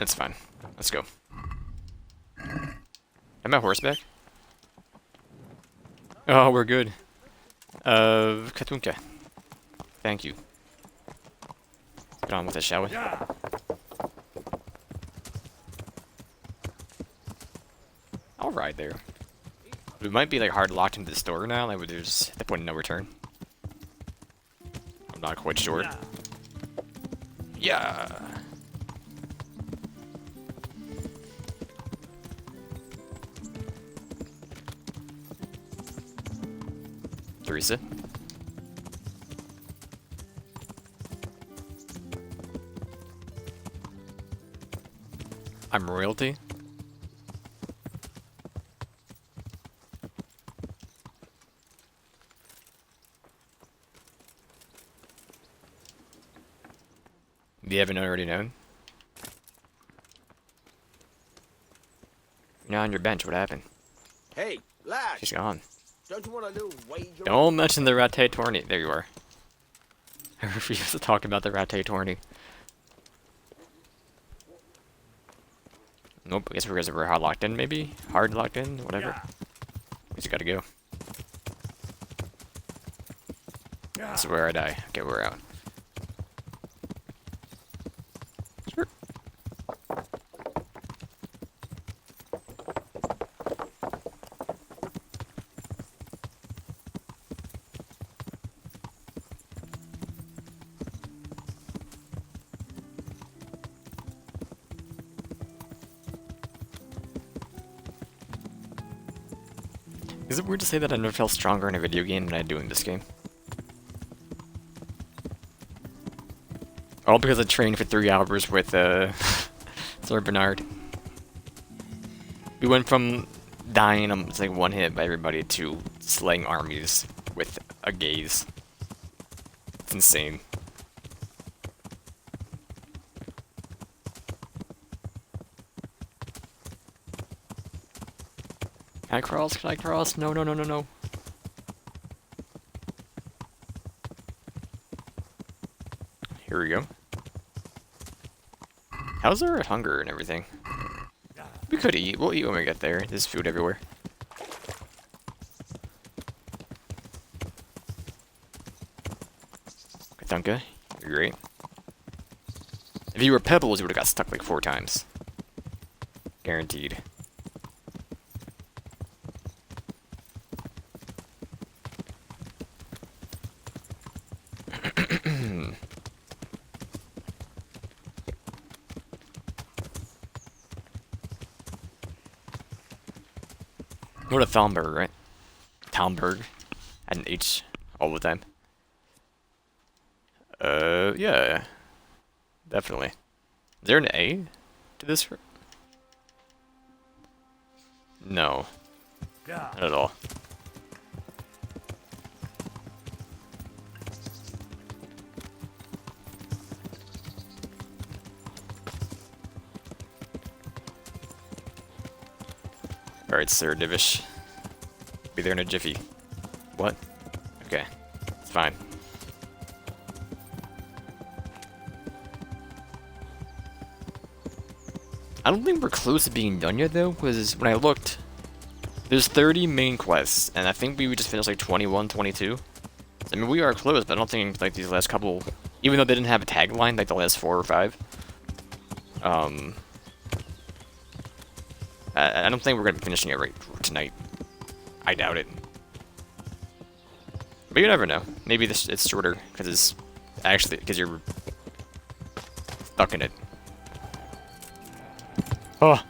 That's fine. Let's go. Am I horseback? Oh, we're good. Katunka. Thank you. Get on with it, shall we? I'll ride there. We might be like hard locked into the store now, like where there's the point of no return. I'm not quite sure. Yeah. Teresa. I'm royalty. You haven't already known? You're not on your bench, what happened? Hey, lad! She's gone. Don't you want a little wager? Don't mention the ratte tourney. There you are. I refuse to talk about the ratte tourney. Nope, I guess we're hard locked in, maybe? Hard locked in, whatever. We just gotta go. This is where I die. Okay, we're out. Sure. Is it weird to say that I never felt stronger in a video game than I do in this game? All because I trained for 3 hours with Sir Bernard. We went from dying it's like one hit by everybody to slaying armies with a gaze. It's insane. Can I cross? Can I cross? No, no, no, no, no. Here we go. How's our hunger and everything? We could eat. We'll eat when we get there. There's food everywhere. Katunka, you're great. If you were Pebbles, you would have got stuck like 4 times. Guaranteed. Go to Thalberg, right? Talmberg. At an H all the time. Yeah. Definitely. Is there an A to this? No. Not at all. Alright, Sir Divish. Be there in a jiffy. What? Okay. It's fine. I don't think we're close to being done yet, though, because when I looked, there's 30 main quests, and I think we would just finish like 21, 22. I mean, we are close, but I don't think like these last couple, even though they didn't have a tagline like the last 4 or 5, I don't think we're gonna be finishing it right tonight. I doubt it. But you never know. Maybe it's shorter because it's actually because you're stuck in it. Oh.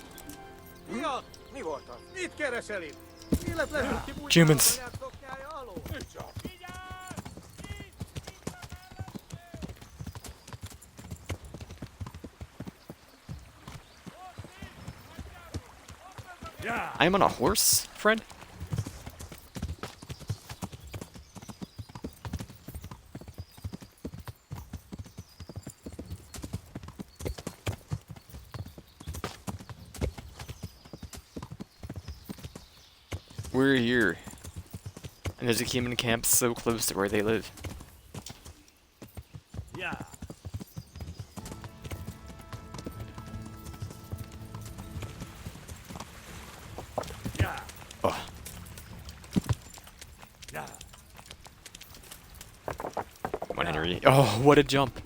Humans. I am on a horse, Fred? We're here. And there's a human camp so close to where they live. Yeah. me. Oh, what a jump.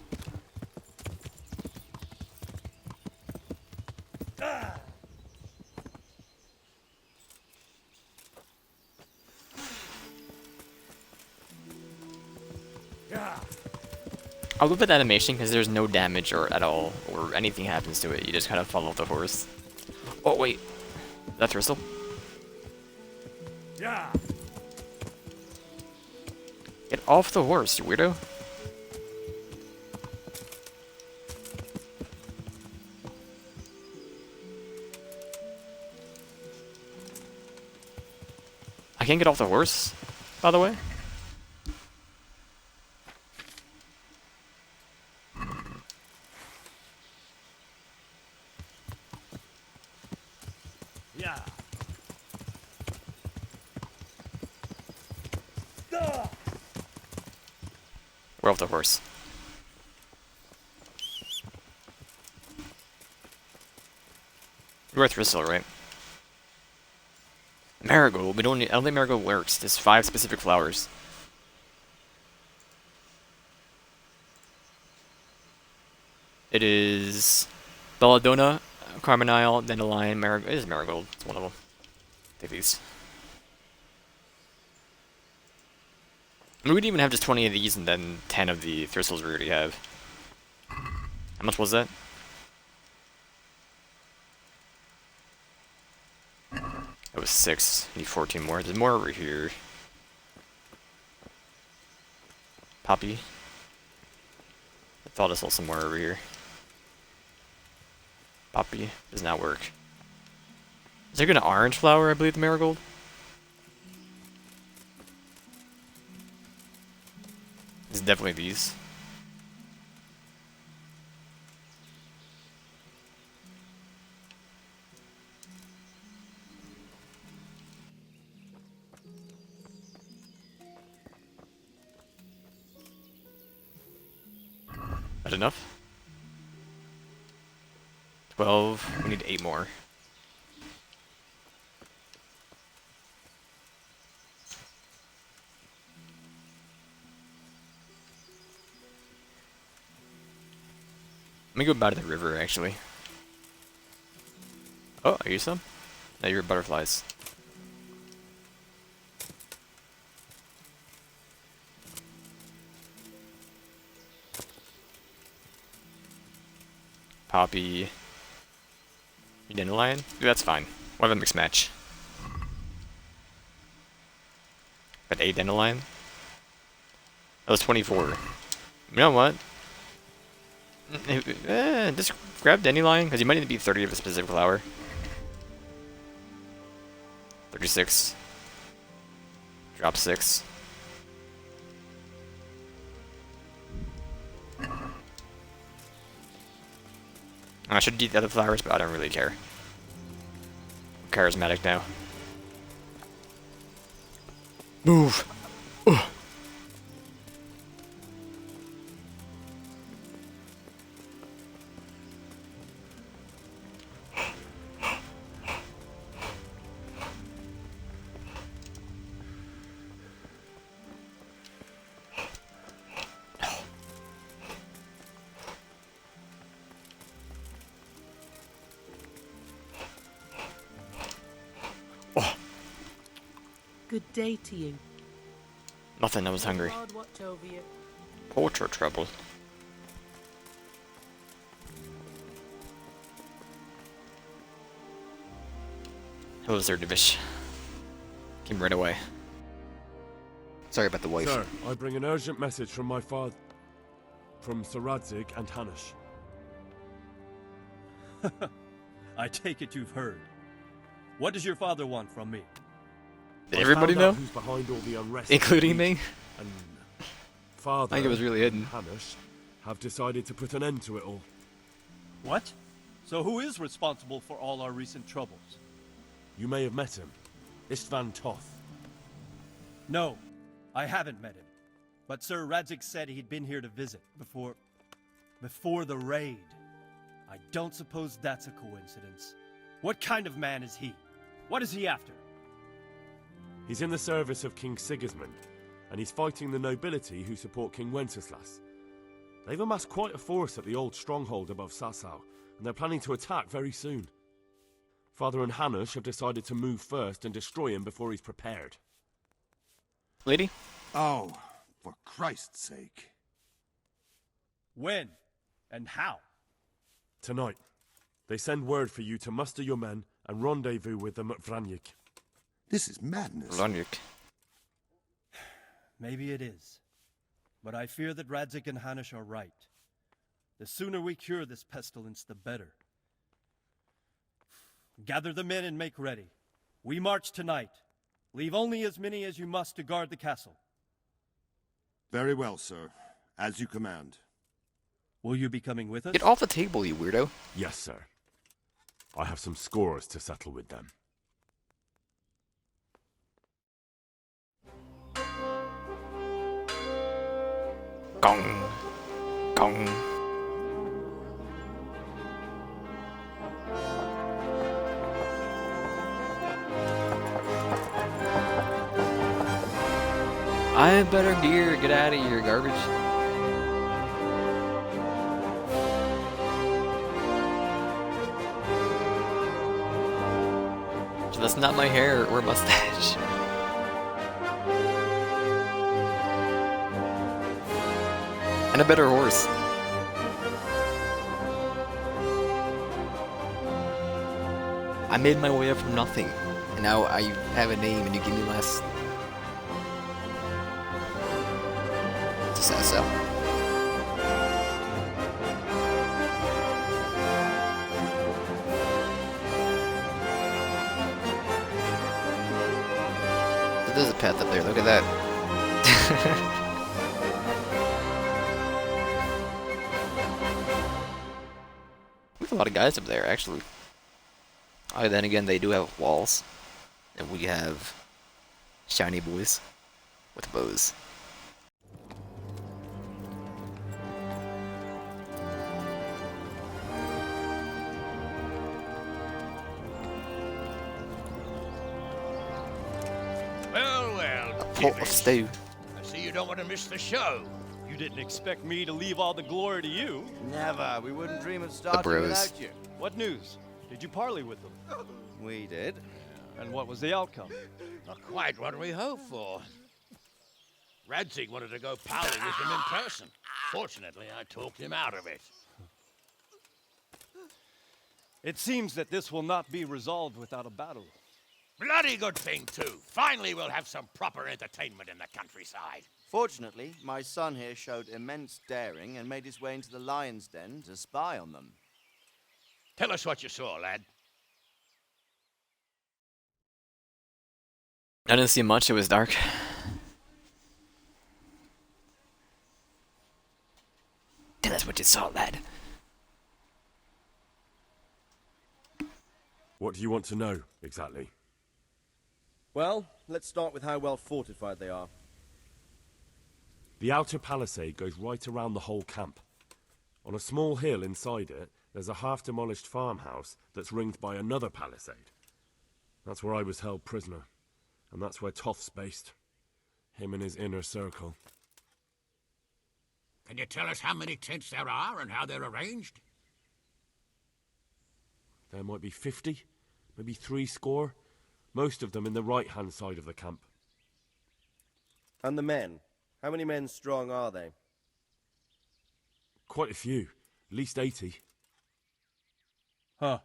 I love that animation because there's no damage or at all, or anything happens to it. You just kind of follow the horse. Oh wait, that's Thistle. Yeah. Get off the horse, you weirdo. I can't get off the horse, by the way. Yeah. We're off the horse. We're at Thistle, right? Marigold. We don't need. I don't think marigold works. There's 5 specific flowers. It is belladonna, carbonile, dandelion, marigold. It is marigold. It's one of them. Take these. I mean, we could even have just 20 of these and then 10 of the thistles we already have. How much was that? That was 6. Need 14 more. There's more over here. Poppy. I thought I saw some more over here. Poppy does not work. Is there an orange flower, I believe, the marigold? It's definitely these. That enough? 12. We need 8 more. Let me go by to the river, actually. Oh, are you some? No, you're butterflies. Poppy. You dandelion? Dude, that's fine. We'll have a mixed match. But 8 dandelion? That was 24. You know what? Just grab dandelion, because you might need to be 30 of a specific flower. 36. Drop 6. I should eat the other flowers, but I don't really care. I'm charismatic now. Move! Ugh. Good day to you. Nothing, I was hungry. Lord watch over you. Portrait trouble. Hello, Sir Divish. Came right away. Sorry about the wife. Sir, I bring an urgent message from my father. From Sir Radzig and Hanush. I take it you've heard. What does your father want from me? Did everybody know? Who's behind all the unrest, Including me? And father I think it was really hidden. and Hanush have decided to put an end to it all. What? So who is responsible for all our recent troubles? You may have met him. Istvan Toth. No, I haven't met him. But Sir Radzig said he'd been here to visit before the raid. I don't suppose that's a coincidence. What kind of man is he? What is he after? He's in the service of King Sigismund, and he's fighting the nobility who support King Wenceslas. They've amassed quite a force at the old stronghold above Sasau, and they're planning to attack very soon. Father and Hanush have decided to move first and destroy him before he's prepared. Lady? Oh, for Christ's sake. When? And how? Tonight, they send word for you to muster your men and rendezvous with them at Vranyik. This is madness. Lonjuk. Maybe it is. But I fear that Radzik and Hanush are right. The sooner we cure this pestilence, the better. Gather the men and make ready. We march tonight. Leave only as many as you must to guard the castle. Very well, sir. As you command. Will you be coming with us? Get off the table, you weirdo. Yes, sir. I have some scores to settle with them. Gong. Gong. I have better gear. Get out of here, garbage. So that's not my hair or mustache. And a better horse. I made my way up from nothing. And now I have a name and you give me less. So. There's a path up there, look at that. We have a lot of guys up there, actually. Oh, then again, they do have walls. And we have shiny boys with bows. Well, Pot of Jimmy. stew. I see you don't want to miss the show. You didn't expect me to leave all the glory to you. Never. We wouldn't dream of starting bros. without you. What news? Did you parley with them? We did. And what was the outcome? Not quite what we hoped for. Radzik wanted to go parley with him in person. Fortunately, I talked him out of it. It seems that this will not be resolved without a battle. Bloody good thing, too. Finally, we'll have some proper entertainment in the countryside. Fortunately, my son here showed immense daring and made his way into the lion's den to spy on them. Tell us what you saw, lad. I didn't see much, it was dark. Tell us what you saw, lad. What do you want to know, exactly? Well, let's start with how well fortified they are. The outer palisade goes right around the whole camp. On a small hill inside it, there's a half-demolished farmhouse that's ringed by another palisade. That's where I was held prisoner, and that's where Toth's based. Him and his inner circle. Can you tell us how many tents there are and how they're arranged? There might be 50, maybe 70, most of them in the right-hand side of the camp. And the men? How many men strong are they? Quite a few, at least 80. Huh.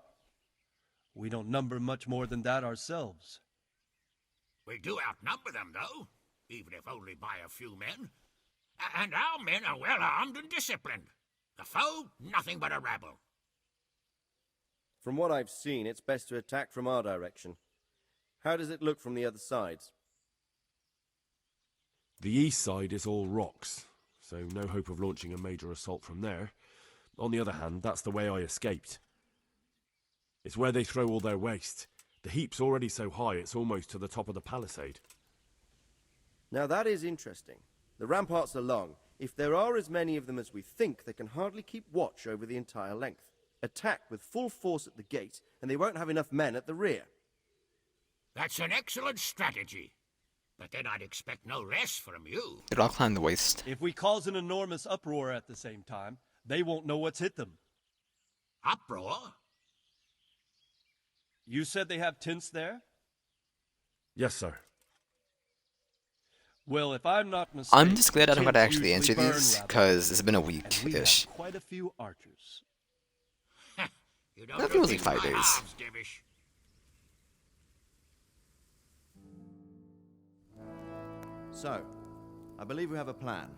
We don't number much more than that ourselves. We do outnumber them, though, even if only by a few men. And our men are well armed and disciplined. The foe, nothing but a rabble. From what I've seen, it's best to attack from our direction. How does it look from the other sides? The east side is all rocks, so no hope of launching a major assault from there. On the other hand, that's the way I escaped. It's where they throw all their waste. The heap's already so high it's almost to the top of the palisade. Now that is interesting. The ramparts are long. If there are as many of them as we think, they can hardly keep watch over the entire length. Attack with full force at the gate, and they won't have enough men at the rear. That's an excellent strategy. But then I'd expect no less from you. Dude, I'll climb the waist. If we cause an enormous uproar at the same time, they won't know what's hit them. Uproar? You said they have tents there? Yes, sir. Well, if I'm not mistaken, I'm just glad I don't gotta tents actually answer usually burn these, rather because it's been a and we have week-ish. quite a few archers. You don't That look feels like in 5 my days. halves, Divish. So, I believe we have a plan.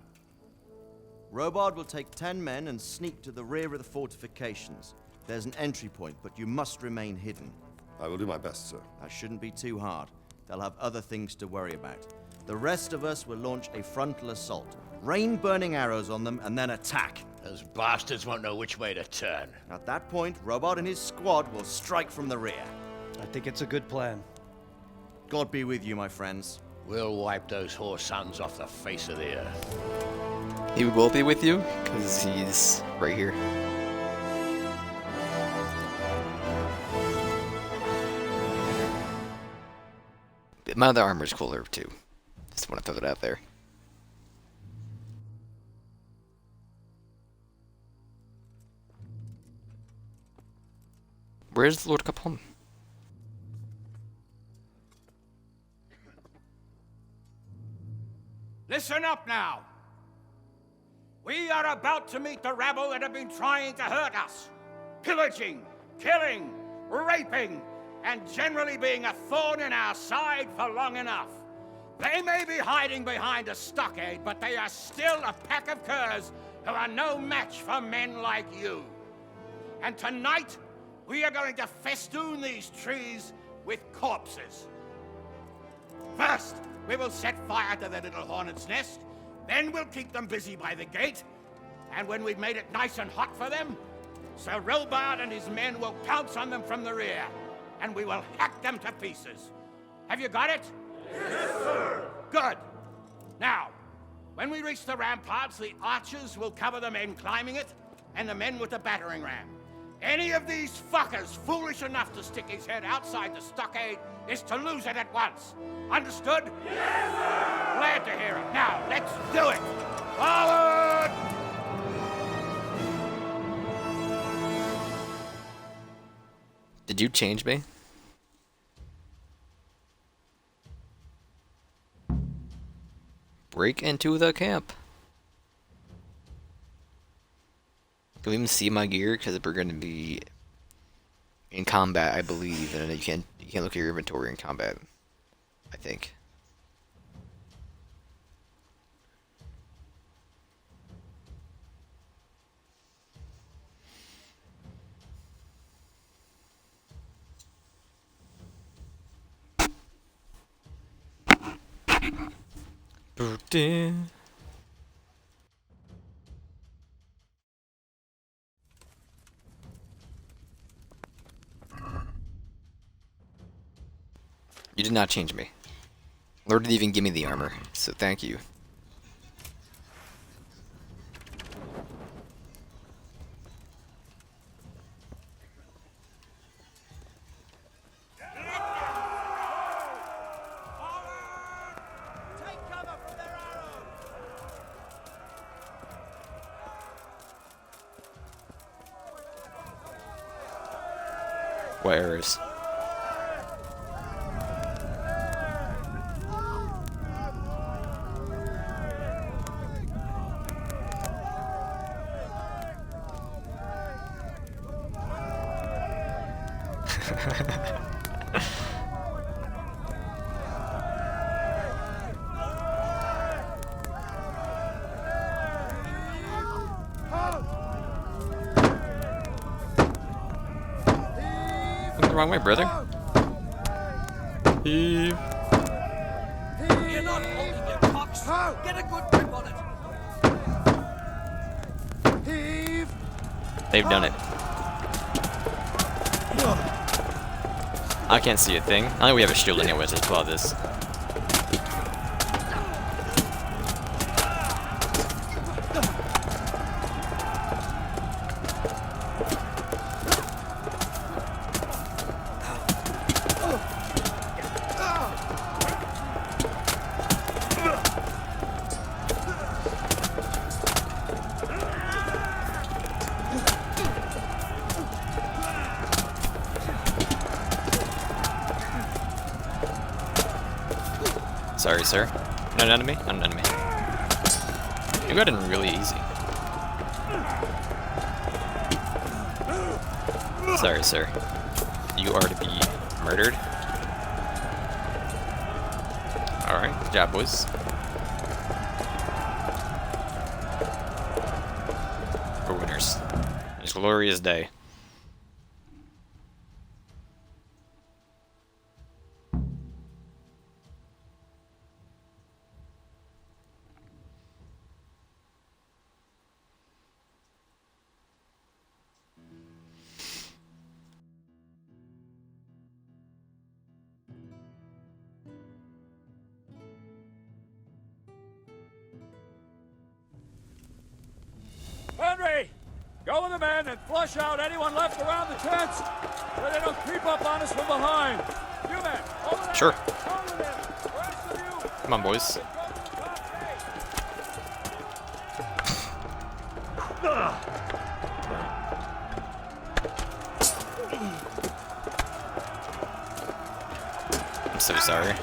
Robard will take 10 men and sneak to the rear of the fortifications. There's an entry point, but you must remain hidden. I will do my best, sir. That shouldn't be too hard. They'll have other things to worry about. The rest of us will launch a frontal assault. Rain burning arrows on them and then attack. Those bastards won't know which way to turn. At that point, Robard and his squad will strike from the rear. I think it's a good plan. God be with you, my friends. We'll wipe those whore sons off the face of the earth. He will be with you, because he's right here. But my other armor's cooler, too. Just want to throw that out there. Where's Lord Capone? Listen up now. We are about to meet the rabble that have been trying to hurt us. Pillaging, killing, raping, and generally being a thorn in our side for long enough. They may be hiding behind a stockade, but they are still a pack of curs who are no match for men like you. And tonight, we are going to festoon these trees with corpses. First, we will set fire to their little hornet's nest. Then we'll keep them busy by the gate. And when we've made it nice and hot for them, Sir Robard and his men will pounce on them from the rear. And we will hack them to pieces. Have you got it? Yes, sir! Good. Now, when we reach the ramparts, the archers will cover the men climbing it, and the men with the battering ram. Any of these fuckers foolish enough to stick his head outside the stockade is to lose it at once. Understood? Yes, sir! Glad to hear it. Now, let's do it! Forward! Did you change me? Break into the camp. Can we even see my gear? Because we're going to be in combat, I believe, and you can't look at your inventory in combat. I think. You did not change me. Lord didn't even give me the armor, so thank you. What errors? The wrong way, brother. Heave. You're not holding your cocks. Get a good grip on it. Heave! They've done it. I can't see a thing. I think we have a shield anyways as well. This. Sorry, sir. Not an enemy? Not an enemy. You got in really easy. Sorry, sir. You are to be murdered. Alright, good job, boys. We're winners. It's a glorious day. Henry! Go with the men and flush out anyone left around the tents so they don't creep up on us from behind. You men, over there! Sure. Over there! The rest of you! Come on, boys. I'm so sorry.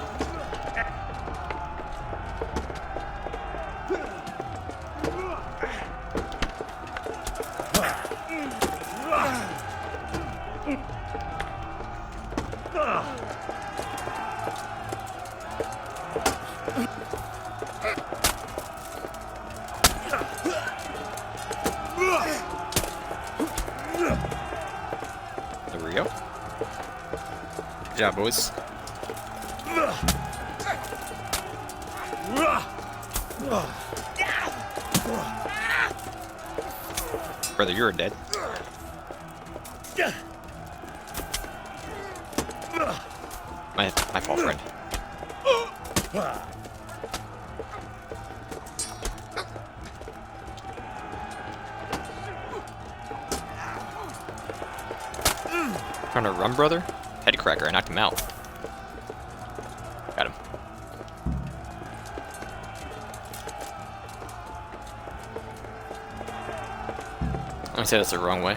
There we go. Good job, boys. Brother, you're dead. My fault, friend. Trying to run, brother? Head cracker, I knocked him out. Got him. I'm gonna say that's the wrong way.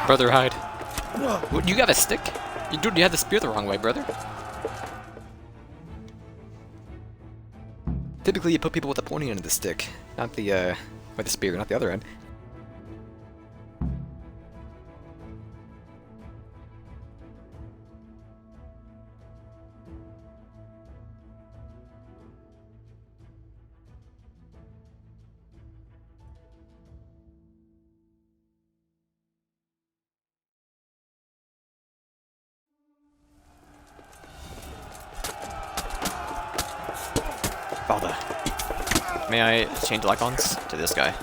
Brother, hide. What, you got a stick? Dude, you had the spear the wrong way, brother. Typically, you put people with the pointy end of the stick, not the, with the spear, not the other end. Father, may I change icons to this guy?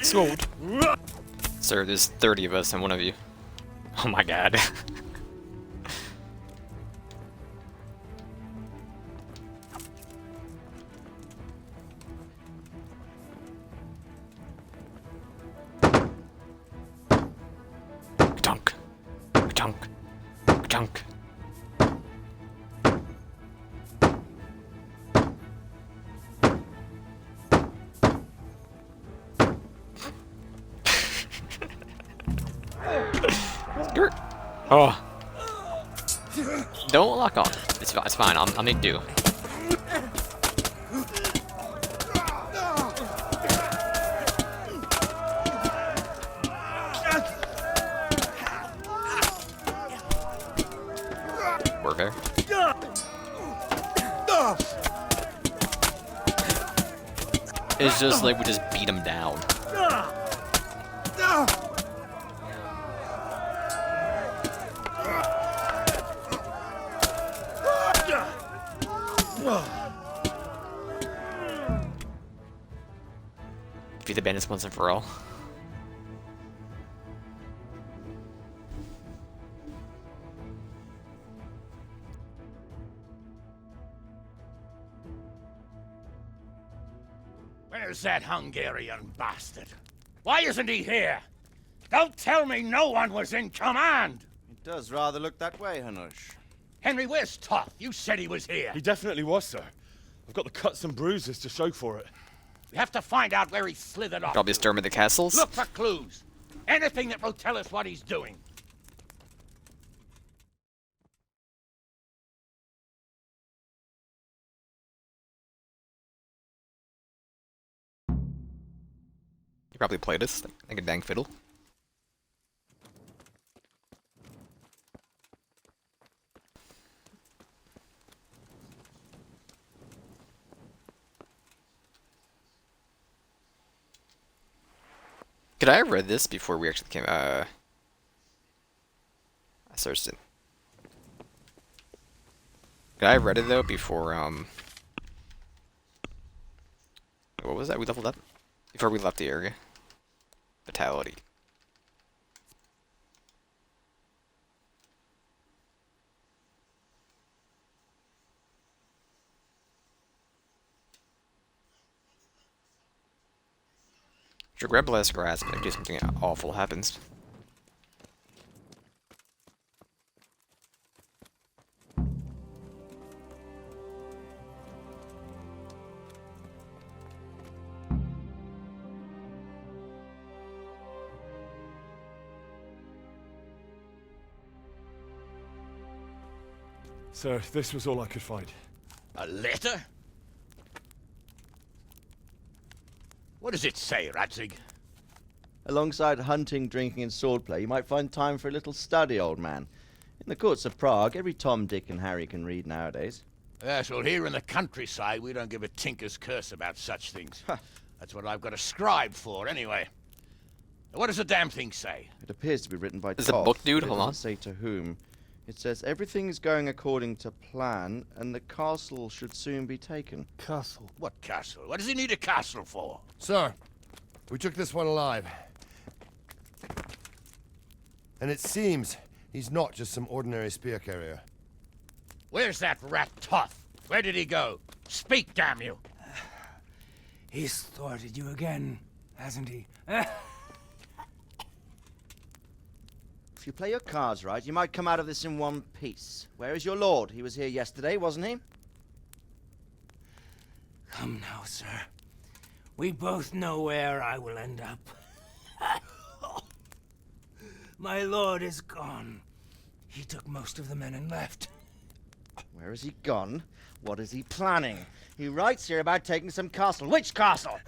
Sword. Sir, there's 30 of us and one of you. Oh my god. Dunk. Dunk. Dunk. Oh. Don't lock on. It's fine. I'll make do. Warfare. It's just like we just beat him down. Defeat the bandits once and for all. Where's that Hungarian bastard? Why isn't he here? Don't tell me no one was in command! It does rather look that way, Hanush. Henry, where's Toth? You said he was here. He definitely was, sir. I've got the cuts and bruises to show for it. We have to find out where he slithered off. Probably storming the castles. Look for clues. Anything that will tell us what he's doing. You probably played this, like a dang fiddle. Could I have read this before we actually came? I searched it. Could I have read it though before? What was that? We leveled up before we left the area. Fatality. Sure, grab less grass, but in case something awful happens. Sir, this was all I could find. A letter? What does it say, Radzig? Alongside hunting, drinking, and swordplay, you might find time for a little study, old man. In the courts of Prague, every Tom, Dick, and Harry can read nowadays. Yes, well, here in the countryside, we don't give a tinker's curse about such things. That's what I've got a scribe for, anyway. What does the damn thing say? It appears to be written by This is a Toth, book, dude? but it Hold on. doesn't say to whom. It says everything is going according to plan, and the castle should soon be taken. Castle. What castle? What does he need a castle for? Sir, we took this one alive. And it seems he's not just some ordinary spear carrier. Where's that rat Toth? Where did he go? Speak, damn you! He's thwarted you again, hasn't he? If you play your cards right, you might come out of this in one piece. Where is your lord? He was here yesterday, wasn't he? Come now, sir. We both know where I will end up. My lord is gone. He took most of the men and left. Where has he gone? What is he planning? He writes here about taking some castle. Which castle?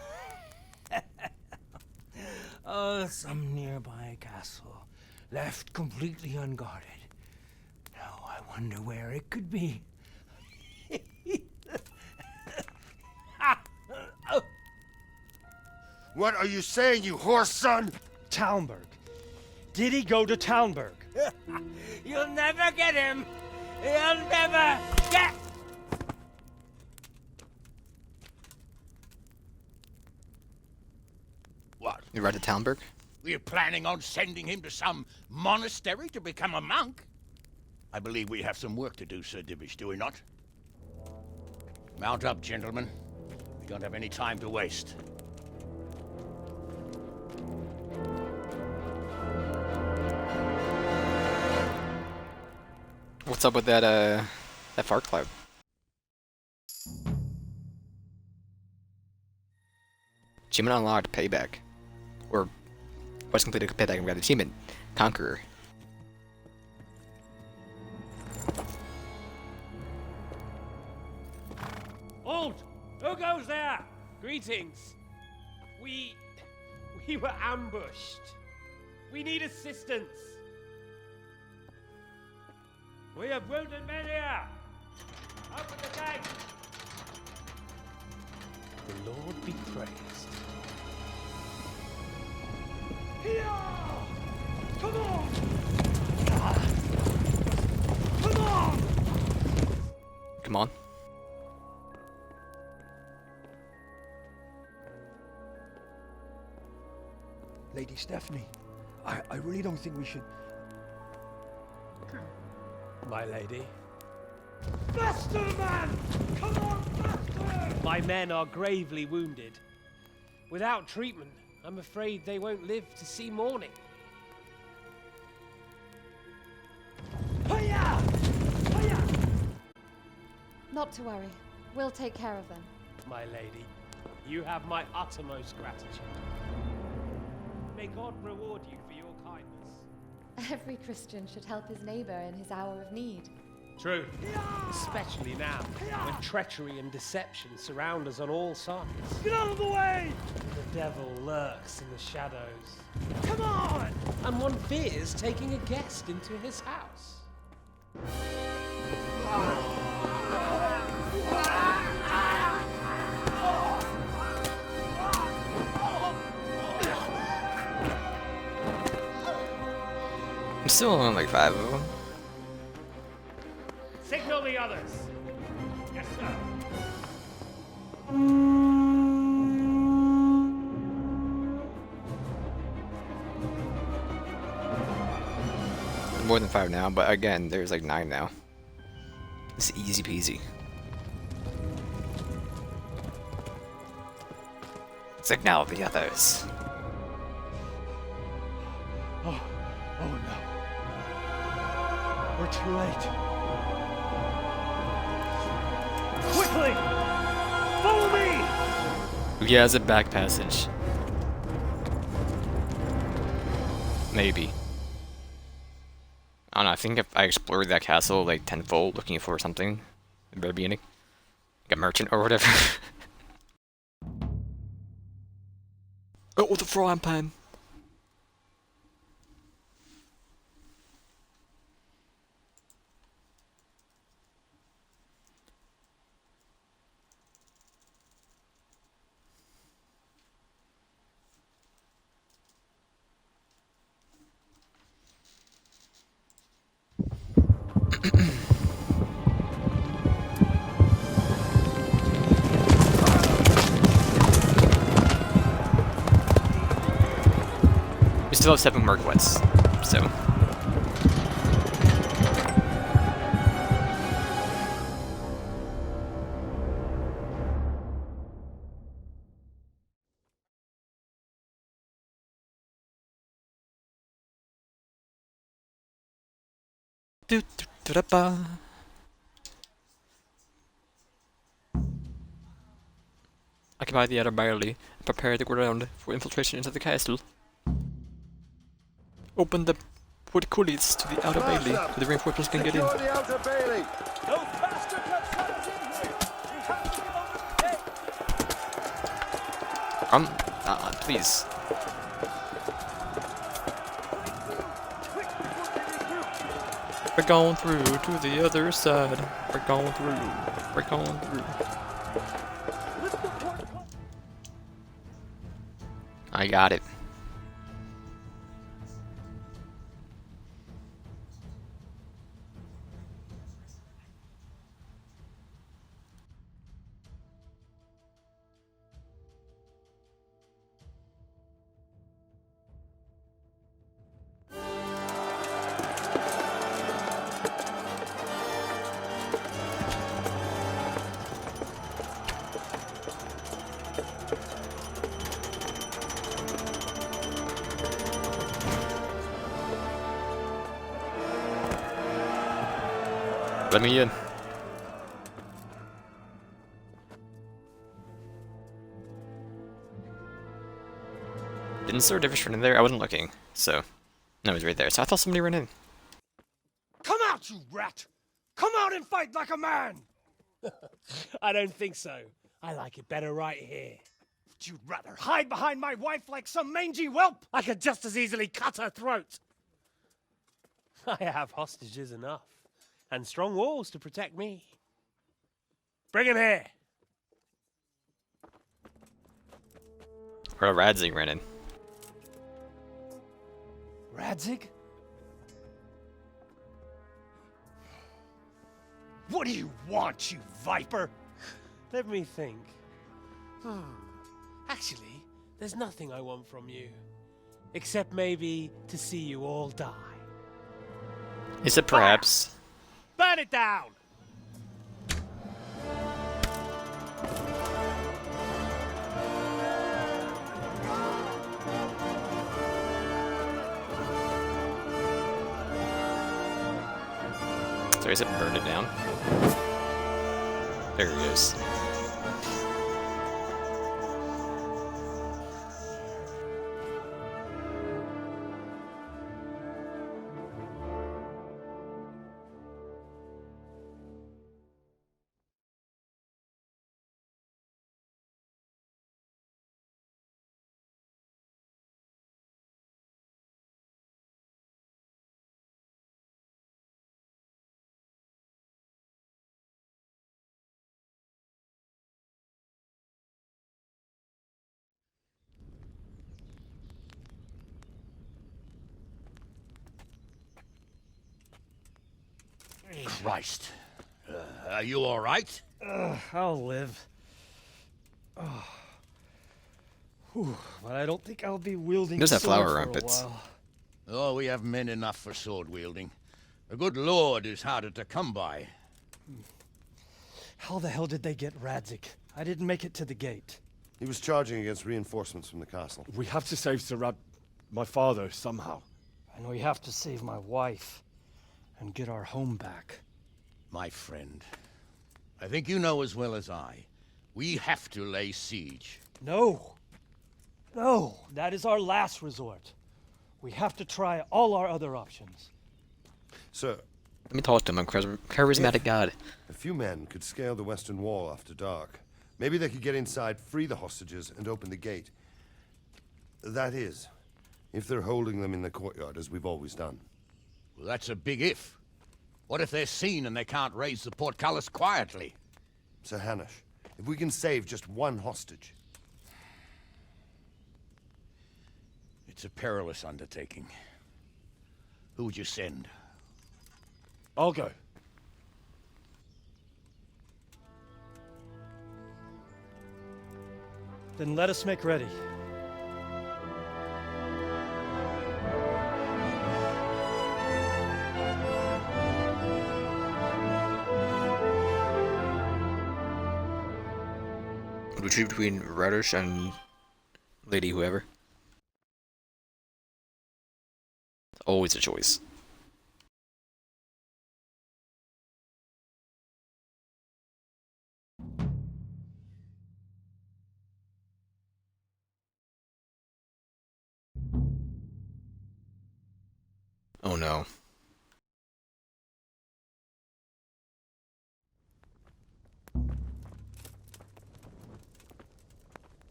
Oh, some nearby castle. Left completely unguarded. Now I wonder where it could be. What are you saying, you horse son? Talmberg. Did he go to Talmberg? You'll never get him. You'll never get... What? You read to Talmberg? Were you planning on sending him to some monastery to become a monk? I believe we have some work to do, Sir Divish, do we not? Mount up, gentlemen. We don't have any time to waste. What's up with that fart cloud? Achievement unlocked, payback. Or what's completed payback and grab the achievement. Conqueror. Halt! Who goes there? Greetings. We were ambushed. We need assistance. We have wounded men here. Open the gate. The Lord be praised. Here! Come on! Come on! Come on. Lady Stephanie, I really don't think we should... My lady. Faster, man! Come on, faster! My men are gravely wounded. Without treatment, I'm afraid they won't live to see morning. Hiya! Hiya! Not to worry. We'll take care of them. My lady, you have my uttermost gratitude. May God reward you for your kindness. Every Christian should help his neighbor in his hour of need. True. Especially now, when treachery and deception surround us on all sides. Get out of the way! The devil lurks in the shadows. Come on! And one fears taking a guest into his house. I'm still on like 5 of them. Signal the others. Yes, sir. More than 5 now, but again, there's like 9 now. It's easy peasy. Signal the others. Oh no. We're too late. Quickly! Follow me! He has a back passage. Maybe. I don't know, I think if I explored that castle like tenfold looking for something at the very beginning, like a merchant or whatever. Oh, the frying pan! We still have 7 Merkwets, so. Occupy the outer bailey and prepare the ground for infiltration into the castle. Open the wood cullies to the outer bailey so the reinforcements can get in. The outer bailey. No faster cuts in here! We have to get over the gate! Please. We're going through to the other side. We're going through. We're going through. I got it. Let me in. Didn't Sir Divish run in there? I wasn't looking, so. No, he's right there. So I thought somebody ran in. Come out, you rat! Come out and fight like a man! I don't think so. I like it better right here. Would you rather hide behind my wife like some mangy whelp? I could just as easily cut her throat. I have hostages enough. And strong walls to protect me. Bring him here! Or Radzig ran in. Radzig? What do you want, you viper? Let me think. Actually, there's nothing I want from you. Except maybe to see you all die. Is it perhaps? Burn it down! So is it burn it down? There it is. Christ. Are you all right? I'll live. Whew, but I don't think I'll be wielding There's that sword flower for armpits. a while. Oh, we have men enough for sword wielding. The good Lord is harder to come by. How the hell did they get Radzik? I didn't make it to the gate. He was charging against reinforcements from the castle. We have to save my father, somehow. And we have to save my wife and get our home back. My friend, I think you know as well as I, we have to lay siege. No. No, that is our last resort. We have to try all our other options. Sir, Let me talk to him. I'm charismatic god. a few men could scale the western wall after dark. Maybe they could get inside, free the hostages, and open the gate. That is, if they're holding them in the courtyard, as we've always done. Well, that's a big if. What if they're seen and they can't raise the portcullis quietly? Sir Hanush, if we can save just one hostage. It's a perilous undertaking. Who would you send? I'll go. Then let us make ready. Would we choose between Radish and Lady Whoever? It's always a choice. Oh no.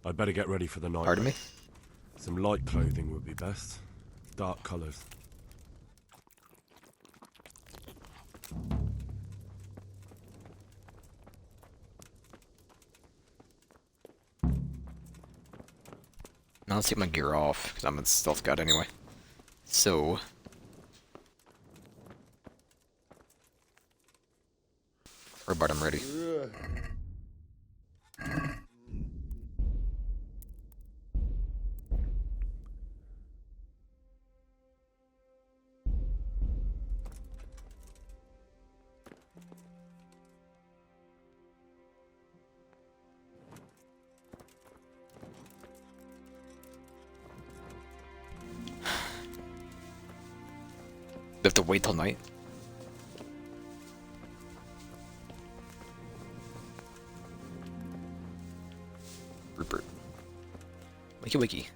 I'd better get ready for the night. Pardon me? Some light clothing would be best. Dark colors. Now let's take my gear off, because I'm a stealth god anyway. So... Robot, I'm ready. We have to wait till night? Rupert. Wiki wiki.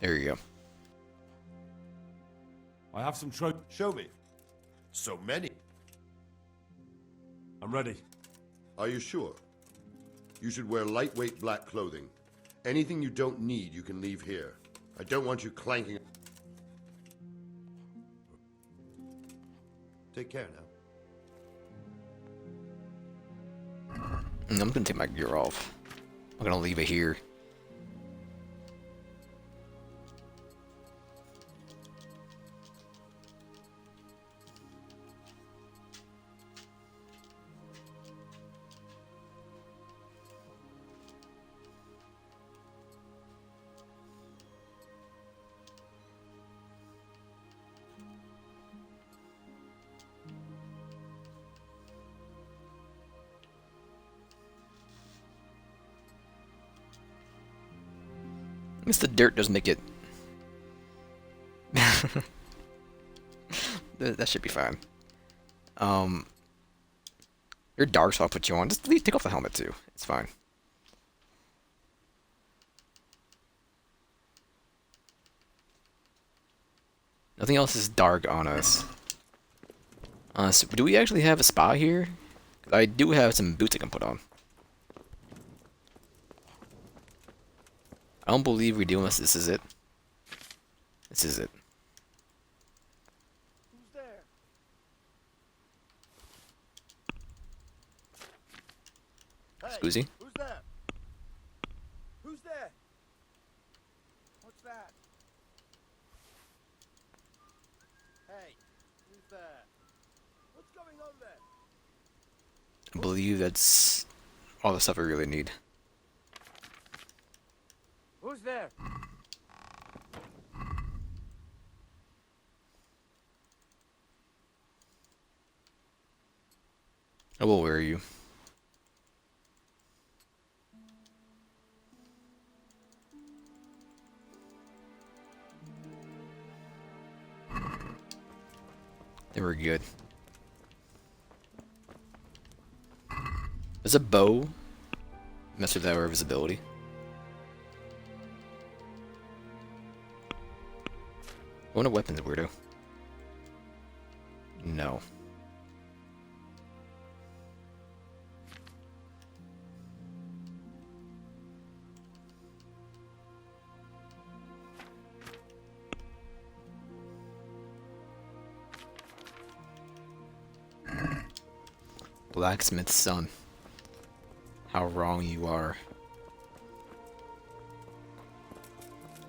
There you go. I have some trophies. Show me. So many. I'm ready. Are you sure? You should wear lightweight black clothing. Anything you don't need, you can leave here. I don't want you clanking. Take care now. I'm gonna take my gear off. I'm gonna leave it here. guess the dirt does make it. That should be fine. You're dark, so I'll put you on. Just take off the helmet too. It's fine. Nothing else is dark on us. So do we actually have a spot here? I do have some boots I can put on. I don't believe we do unless this is it. This is it. Who's there? Scusi? Who's there? Who's there? What's that? Hey, who's there? What's going on there? I believe that's all the stuff I really need. Who's there? I will wear you. They were good. Does a bow mess with our visibility? What a weapons, weirdo. No. Blacksmith's son. How wrong you are.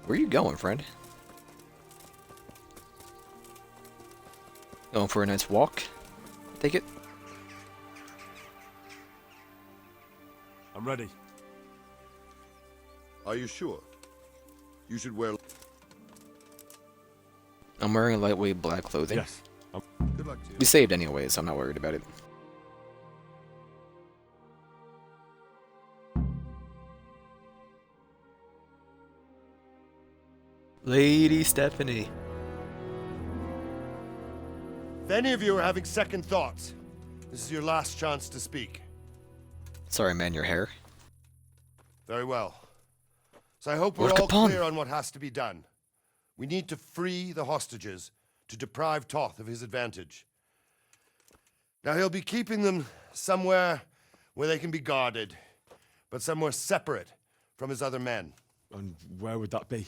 Where are you going, friend? Going for a nice walk? Take it? I'm ready. Are you sure? You should wear... I'm wearing lightweight black clothing. Yes. Good luck to you. We saved anyway, so I'm not worried about it. Lady Stephanie. If any of you are having second thoughts, this is your last chance to speak. Sorry, man, your hair. Very well. So I hope we're Work all upon. clear on what has to be done. We need to free the hostages to deprive Toth of his advantage. Now he'll be keeping them somewhere where they can be guarded, but somewhere separate from his other men. And where would that be?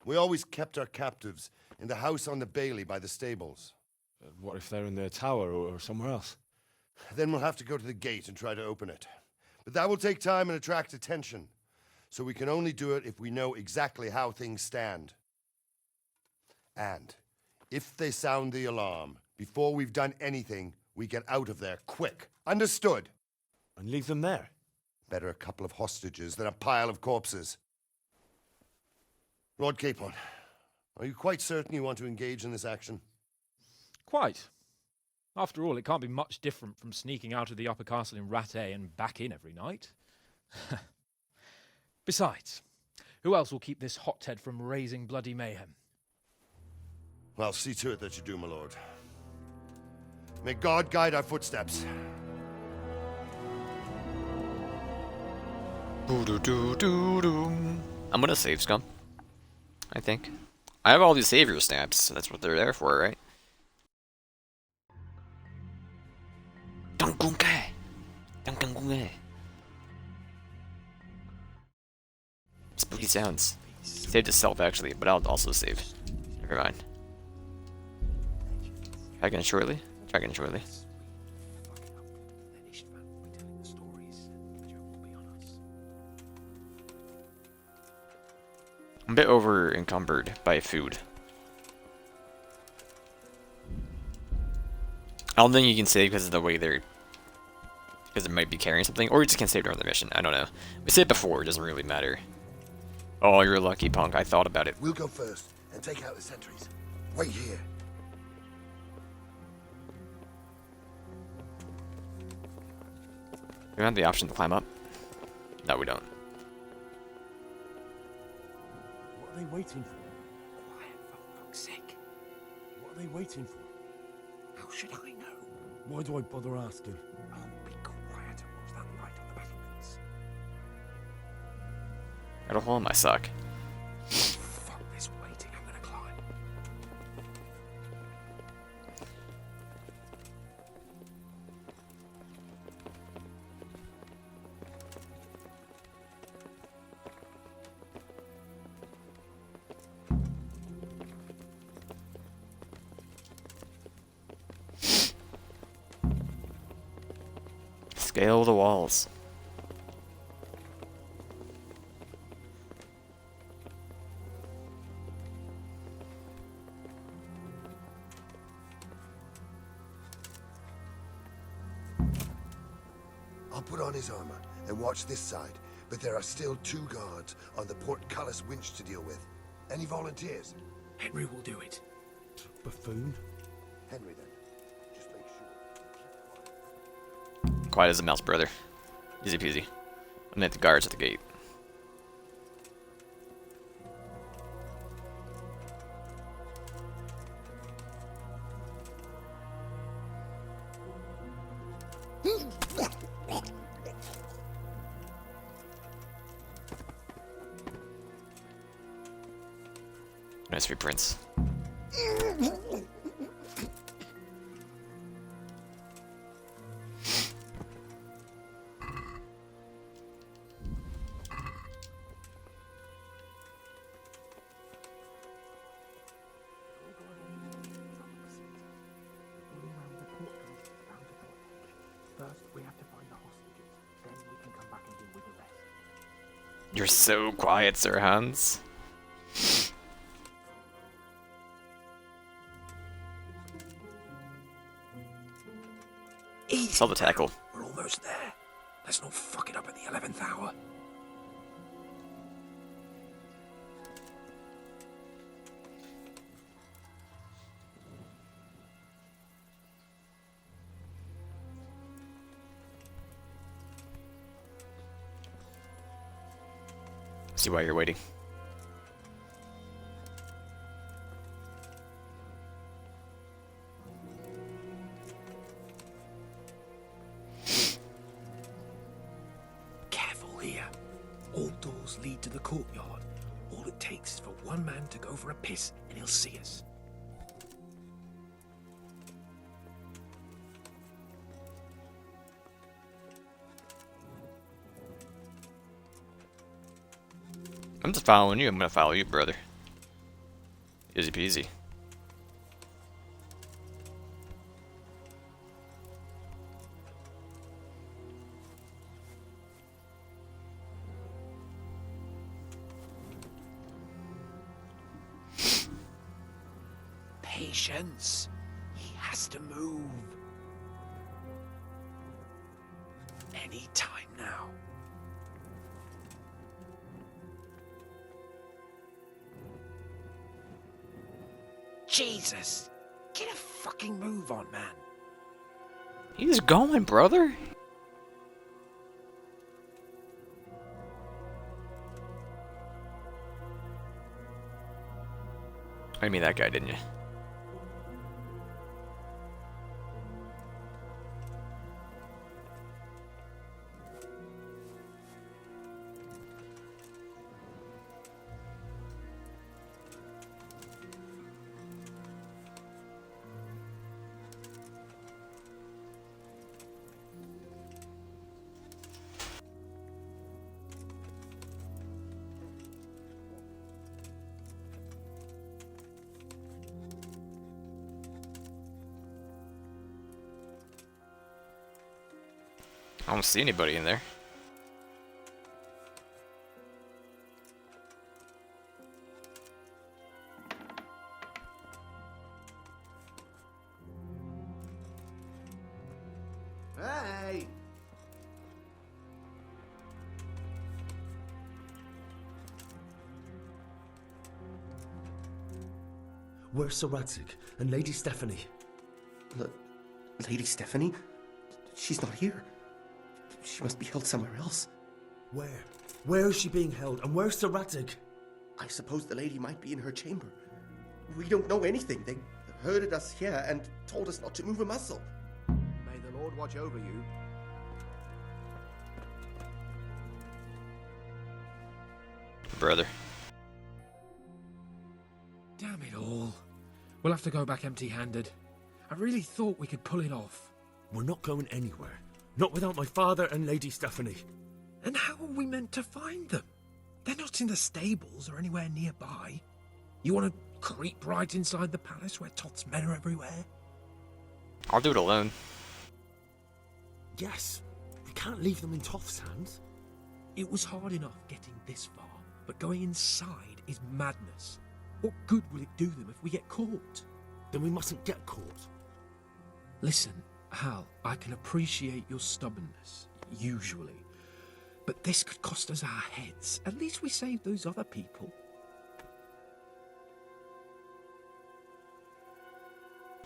We always kept our captives in the house on the Bailey by the stables. What if they're in their tower or somewhere else? Then we'll have to go to the gate and try to open it. But that will take time and attract attention. So we can only do it if we know exactly how things stand. And if they sound the alarm, before we've done anything, we get out of there quick. Understood? And leave them there? Better a couple of hostages than a pile of corpses. Lord Capon, are you quite certain you want to engage in this action? Quite. After all, it can't be much different from sneaking out of the upper castle in Rattay and back in every night. Besides, who else will keep this hothead from raising bloody mayhem? Well, see to it that you do, my lord. May God guide our footsteps. I'm gonna save scum. I think. I have all these savior stamps, so that's what they're there for, right? Spooky sounds. Saved itself actually, but I'll also save. Never mind. Dragon shortly. Dragon shortly. I'm a bit over encumbered by food. I don't think you can save because of the way they're... Because it might be carrying something, or you just can't save during the mission. I don't know. We said it before, it doesn't really matter. Oh, you're lucky, punk. I thought about it. We'll go first and take out the sentries. Wait here. We have the option to climb up? No, we don't. are they waiting for? Quiet, for fuck's sake. What are they waiting for? How should I know? Why do I bother asking? Oh, be quiet and watch that light on the battlements. Got a hole in my sock. Fuck this waiting, I'm gonna climb. Scale the walls. I'll put on his armor and watch this side, but there are still 2 guards on the portcullis winch to deal with. Any volunteers? Henry will do it. Buffoon? Henry, then. Just make sure. Quiet as a mouse, brother. Easy peasy. I'm at the guards at the gate. Nice reprints. First, we have to find the hostages. Then we can come back and deal with the rest. You're so quiet, Sir Hans. Saw the tackle. We're almost there. Let's not fuck it up at the 11th hour. See why you're waiting. Careful here. All doors lead to the courtyard. All it takes is for one man to go for a piss and he'll see us. I'm just following you. I'm gonna follow you, brother. Easy peasy. Patience. He has to move. Any time now. Jesus! Get a fucking move on, man. He's going, brother. I mean that guy, didn't you? I don't see anybody in there. Hey! Where's Sir Radzig and Lady Stephanie? Lady Stephanie? She's not here. She must be held somewhere else. Where? Where is she being held? And where's Sir Radzig? I suppose the lady might be in her chamber. We don't know anything. They herded us here and told us not to move a muscle. May the Lord watch over you. Brother. Damn it all. We'll have to go back empty-handed. I really thought we could pull it off. We're not going anywhere. Not without my father and Lady Stephanie. And how are we meant to find them? They're not in the stables or anywhere nearby. You want to creep right inside the palace where Toth's men are everywhere? I'll do it alone. Yes. We can't leave them in Toth's hands. It was hard enough getting this far, but going inside is madness. What good will it do them if we get caught? Then we mustn't get caught. Listen, Hal, I can appreciate your stubbornness, usually. But this could cost us our heads. At least we saved those other people.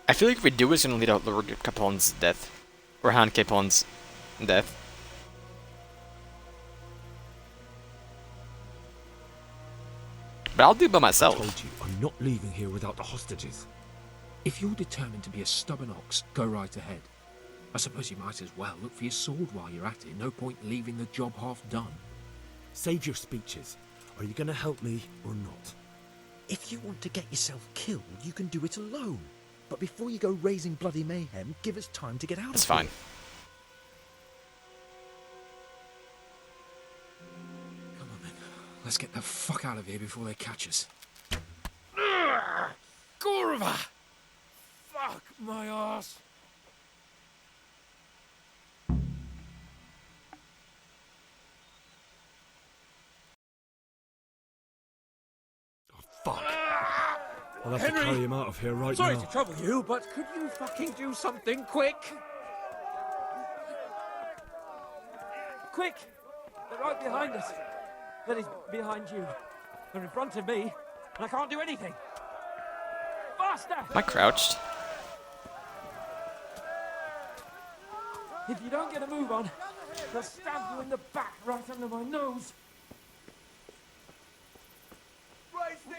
I feel like if we do, it's gonna lead out Lord Capone's death. Or Han Capone's death. But I'll do it by myself. I told you, I'm not leaving here without the hostages. If you're determined to be a stubborn ox, go right ahead. I suppose you might as well look for your sword while you're at it. No point leaving the job half done. Save your speeches. Are you going to help me or not? If you want to get yourself killed, you can do it alone. But before you go raising bloody mayhem, give us time to get out of here. That's fine. Come on then. Let's get the fuck out of here before they catch us. Gorva! Fuck my ass! Fuck. I'll have to carry him out of here right Sorry now. to trouble you, but could you fucking do something quick? Quick! They're right behind us. Then he's behind you. They're in front of me, and I can't do anything. Faster! Am I crouched? If you don't get a move on, they'll stab you in the back right under my nose.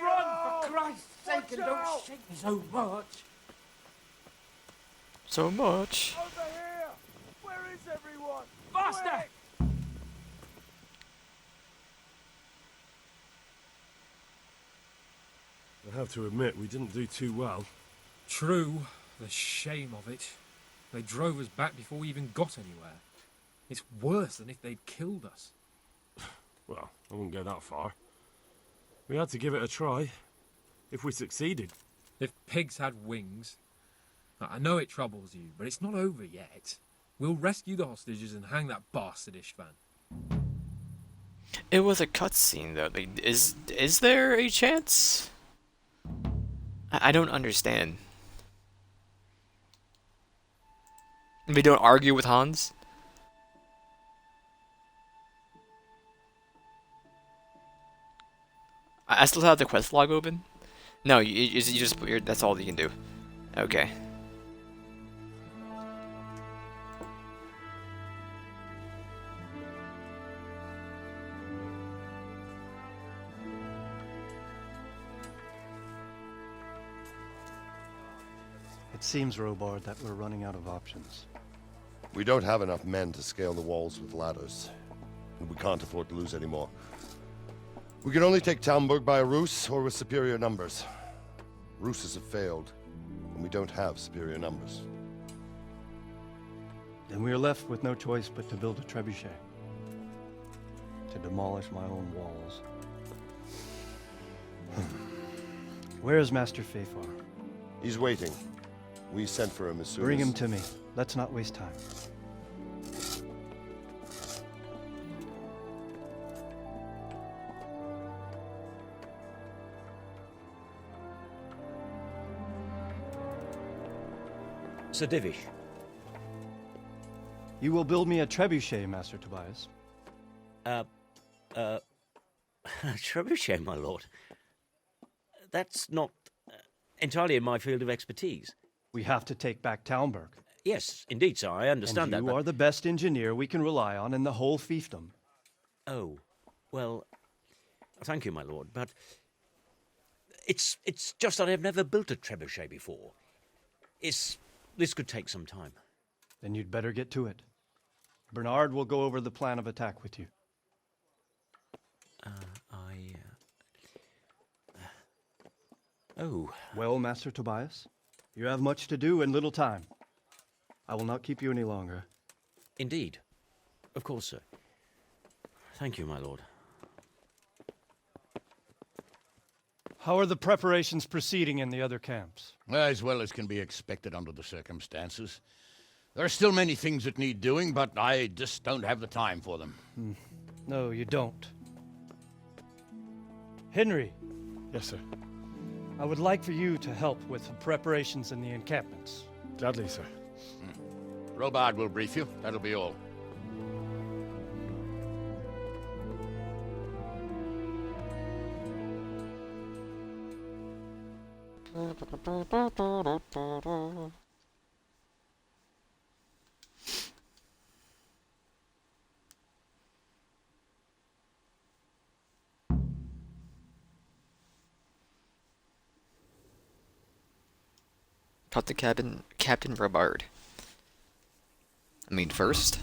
Run, for Christ's sake, and don't shake me so much. So much. Over here! Where is everyone? Faster! I have to admit, we didn't do too well. True. The shame of it. They drove us back before we even got anywhere. It's worse than if they'd killed us. Well, I wouldn't go that far. We had to give it a try. If we succeeded. If pigs had wings. I know it troubles you, but it's not over yet. We'll rescue the hostages and hang that bastard Istvan. It was a cutscene, though. Like, is there a chance? I don't understand. We don't argue with Hans? I still have the quest log open? No, you just put your... That's all you can do. Okay. It seems, Robard, that we're running out of options. We don't have enough men to scale the walls with ladders. And we can't afford to lose any more. We can only take Talmberg by a ruse or with superior numbers. Ruses have failed, and we don't have superior numbers. Then we are left with no choice but to build a trebuchet. To demolish my own walls. Where is Master Fafar? He's waiting. We sent for him as soon Bring as... him to me. Let's not waste time. Sir Divish. You will build me a trebuchet, Master Tobias. Trebuchet, my lord. That's not entirely in my field of expertise. We have to take back Talmberg. Yes, indeed, sir, I understand that. You are the best engineer we can rely on in the whole fiefdom. Oh, well, thank you, my lord, but It's just that I've never built a trebuchet before. This could take some time. Then you'd better get to it. Bernard will go over the plan of attack with you. Oh. Well, Master Tobias, you have much to do and little time. I will not keep you any longer. Indeed. Of course, sir. Thank you, my lord. How are the preparations proceeding in the other camps? As well as can be expected under the circumstances. There are still many things that need doing, but I just don't have the time for them. No, you don't. Henry. Yes, sir. I would like for you to help with the preparations in the encampments. Gladly, sir. Robard will brief you. That'll be all. Talk to Captain Robard. I mean, first.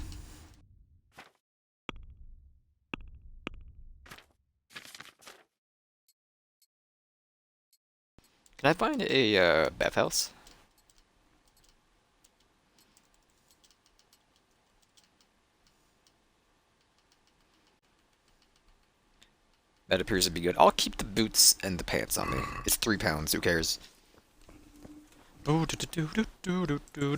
Can I find a bathhouse? That appears to be good. I'll keep the boots and the pants on me. It's 3 pounds. Who cares? Oh, do do do do do do